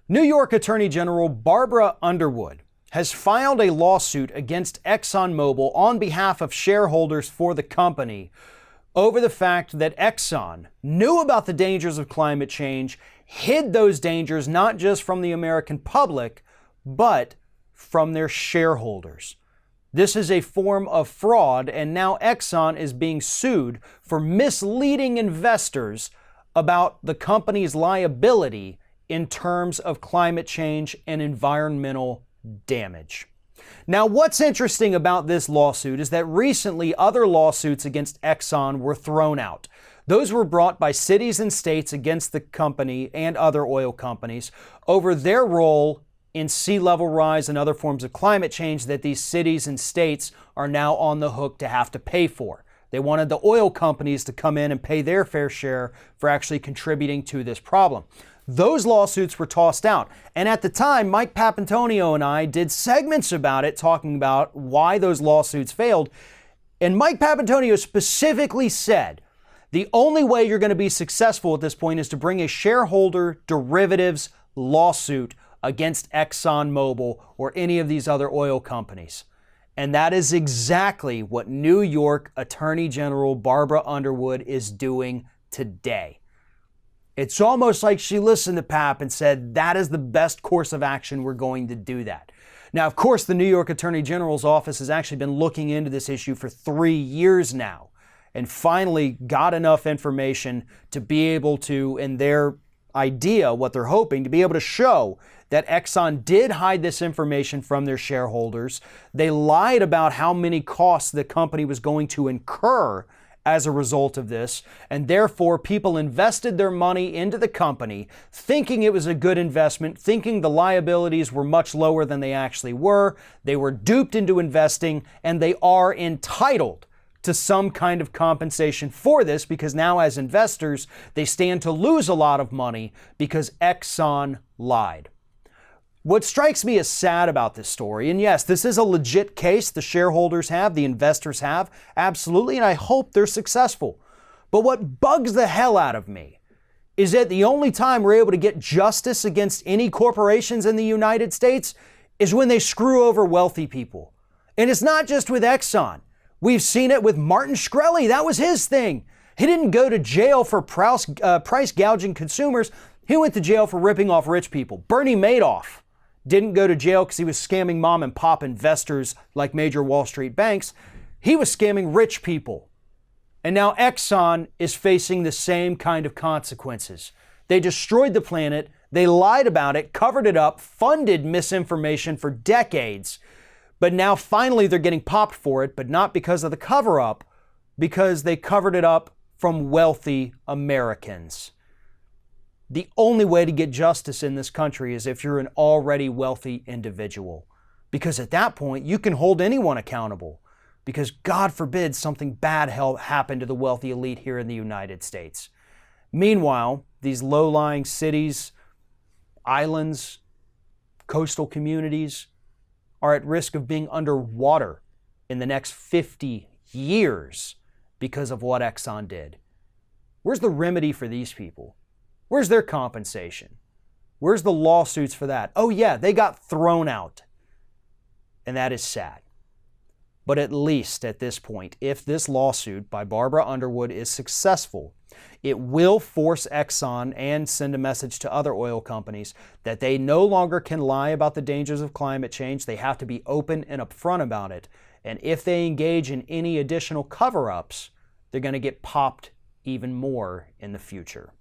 New York Attorney General Barbara Underwood has filed a lawsuit against ExxonMobil on behalf of shareholders for the company over the fact that Exxon knew about the dangers of climate change, hid those dangers not just from the American public, but from their shareholders. This is a form of fraud, and now Exxon is being sued for misleading investors about the company's liability in terms of climate change and environmental damage. Now, what's interesting about this lawsuit is that recently other lawsuits against Exxon were thrown out. Those were brought by cities and states against the company and other oil companies over their role in sea level rise and other forms of climate change that these cities and states are now on the hook to have to pay for. They wanted the oil companies to come in and pay their fair share for actually contributing to this problem. Those lawsuits were tossed out. And at the time, Mike Papantonio and I did segments about it, talking about why those lawsuits failed. And Mike Papantonio specifically said, the only way you're going to be successful at this point is to bring a shareholder derivatives lawsuit against ExxonMobil or any of these other oil companies. And that is exactly what New York Attorney General Barbara Underwood is doing today. It's almost like she listened to Pap and said, that is the best course of action, we're going to do that. Now, of course, the New York Attorney General's office has actually been looking into this issue for 3 years now and finally got enough information to be able to, in their idea, what they're hoping, to be able to show that Exxon did hide this information from their shareholders. They lied about how many costs the company was going to incur as a result of this, and therefore people invested their money into the company thinking it was a good investment, thinking the liabilities were much lower than they actually were. They were duped into investing, and they are entitled to some kind of compensation for this because now as investors, they stand to lose a lot of money because Exxon lied. What strikes me as sad about this story, and yes, this is a legit case the shareholders have, the investors have, absolutely, and I hope they're successful. But what bugs the hell out of me is that the only time we're able to get justice against any corporations in the United States is when they screw over wealthy people. And it's not just with Exxon. We've seen it with Martin Shkreli. That was his thing. He didn't go to jail for price gouging consumers. He went to jail for ripping off rich people. Bernie Madoff didn't go to jail because he was scamming mom and pop investors like major Wall Street banks. He was scamming rich people. And now Exxon is facing the same kind of consequences. They destroyed the planet. They lied about it, covered it up, funded misinformation for decades. But now finally they're getting popped for it, but not because of the cover-up, because they covered it up from wealthy Americans. The only way to get justice in this country is if you're an already wealthy individual. Because at that point, you can hold anyone accountable. Because God forbid something bad happen to the wealthy elite here in the United States. Meanwhile, these low-lying cities, islands, coastal communities are at risk of being underwater in the next 50 years because of what Exxon did. Where's the remedy for these people? Where's their compensation? Where's the lawsuits for that? Oh yeah, they got thrown out. And that is sad. But at least at this point, if this lawsuit by Barbara Underwood is successful, it will force Exxon and send a message to other oil companies that they no longer can lie about the dangers of climate change. They have to be open and upfront about it. And if they engage in any additional cover-ups, they're going to get popped even more in the future.